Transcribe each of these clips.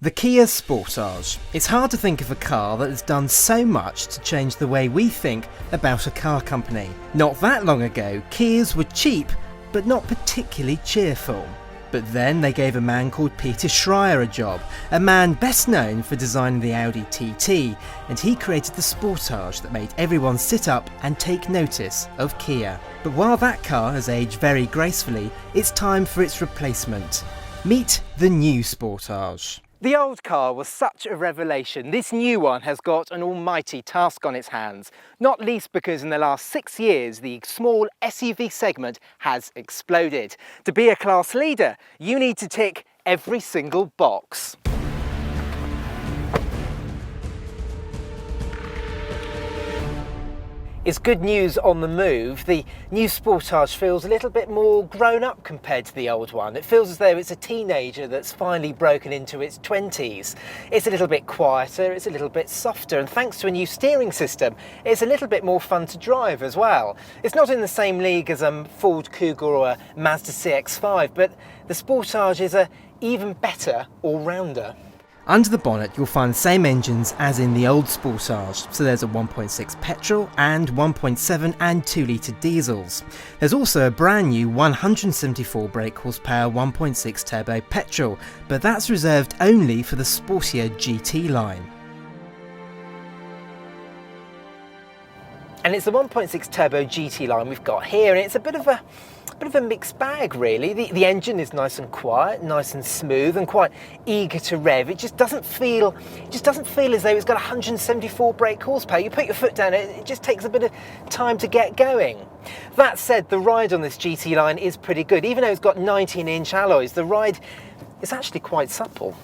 The Kia Sportage. It's hard to think of a car that has done so much to change the way we think about a car company. Not that long ago, Kias were cheap, but not particularly cheerful. But then they gave a man called Peter Schreier a job, a man best known for designing the Audi TT, and he created the Sportage that made everyone sit up and take notice of Kia. But while that car has aged very gracefully, it's time for its replacement. Meet the new Sportage. The old car was such a revelation. This new one has got an almighty task on its hands, not least because in the last 6 years the small SUV segment has exploded. To be a class leader, you need to tick every single box. It's good news on the move. The new Sportage feels a little bit more grown up compared to the old one. It feels as though it's a teenager that's finally broken into its 20s. It's a little bit quieter, it's a little bit softer, and thanks to a new steering system, it's a little bit more fun to drive as well. It's not in the same league as a Ford Kuga or a Mazda CX-5, but the Sportage is an even better all-rounder. Under the bonnet you'll find the same engines as in the old Sportage, so there's a 1.6 petrol and 1.7 and 2 litre diesels. There's also a brand new 174 brake horsepower 1.6 turbo petrol, but that's reserved only for the sportier GT line. And it's the 1.6 turbo GT line we've got here, and it's a bit of a mixed bag really. The engine is nice and quiet, nice and smooth, and quite eager to rev. It just doesn't feel as though it's got 174 brake horsepower. You put your foot down, it just takes a bit of time to get going. That said, the ride on this GT line is pretty good. Even though it's got 19-inch alloys, the ride is actually quite supple.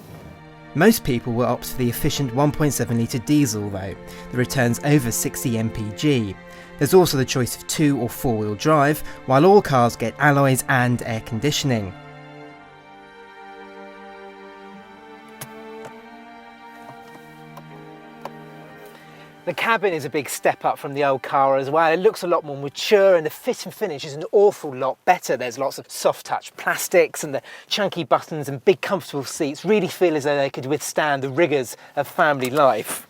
Most people will opt for the efficient 1.7 litre diesel though, that returns over 60 mpg. There's also the choice of 2 or 4-wheel drive, while all cars get alloys and air conditioning. The cabin is a big step up from the old car as well. It looks a lot more mature and the fit and finish is an awful lot better. There's lots of soft touch plastics and the chunky buttons and big comfortable seats really feel as though they could withstand the rigours of family life.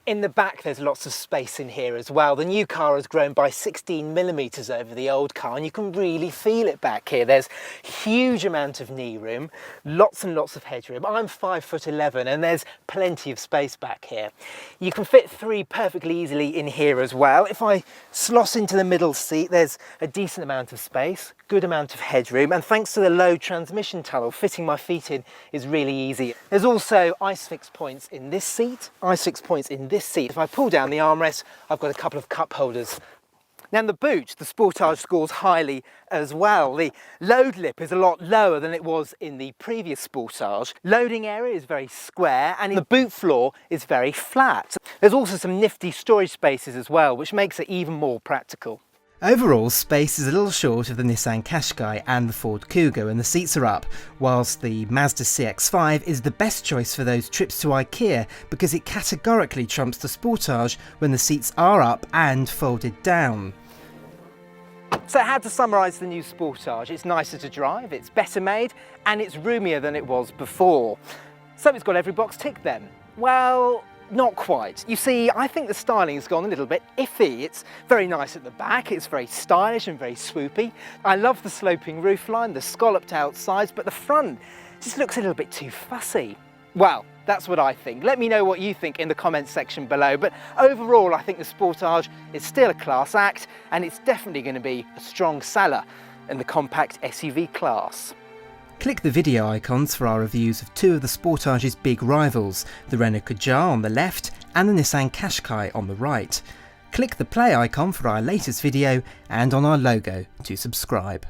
In the back there's lots of space in here as well. The new car has grown by 16mm over the old car and you can really feel it back here. There's a huge amount of knee room, lots and lots of headroom. I'm 5'11" and there's plenty of space back here. You can fit 3 perfectly easily in here as well. If I slosh into the middle seat, there's a decent amount of space, good amount of headroom, and thanks to the low transmission tunnel, fitting my feet in is really easy. There's also ISOFIX points in this seat, ISOFIX points in this seat. If I pull down the armrest, I've got a couple of cup holders. Now in the boot, the Sportage scores highly as well. The load lip is a lot lower than it was in the previous Sportage. Loading area is very square and the boot floor is very flat. There's also some nifty storage spaces as well, which makes it even more practical. Overall, space is a little short of the Nissan Qashqai and the Ford Kuga and the seats are up, whilst the Mazda CX-5 is the best choice for those trips to IKEA because it categorically trumps the Sportage when the seats are up and folded down. So how to summarise the new Sportage? It's nicer to drive, it's better made, and it's roomier than it was before. So it's got every box ticked then? Well, not quite. You see, I think the styling has gone a little bit iffy. It's very nice at the back, it's very stylish and very swoopy. I love the sloping roofline, the scalloped outsides, but the front just looks a little bit too fussy. Well, that's what I think. Let me know what you think in the comments section below, but overall I think the Sportage is still a class act and it's definitely going to be a strong seller in the compact SUV class. Click the video icons for our reviews of 2 of the Sportage's big rivals, the Renault Kadjar on the left and the Nissan Qashqai on the right. Click the play icon for our latest video and on our logo to subscribe.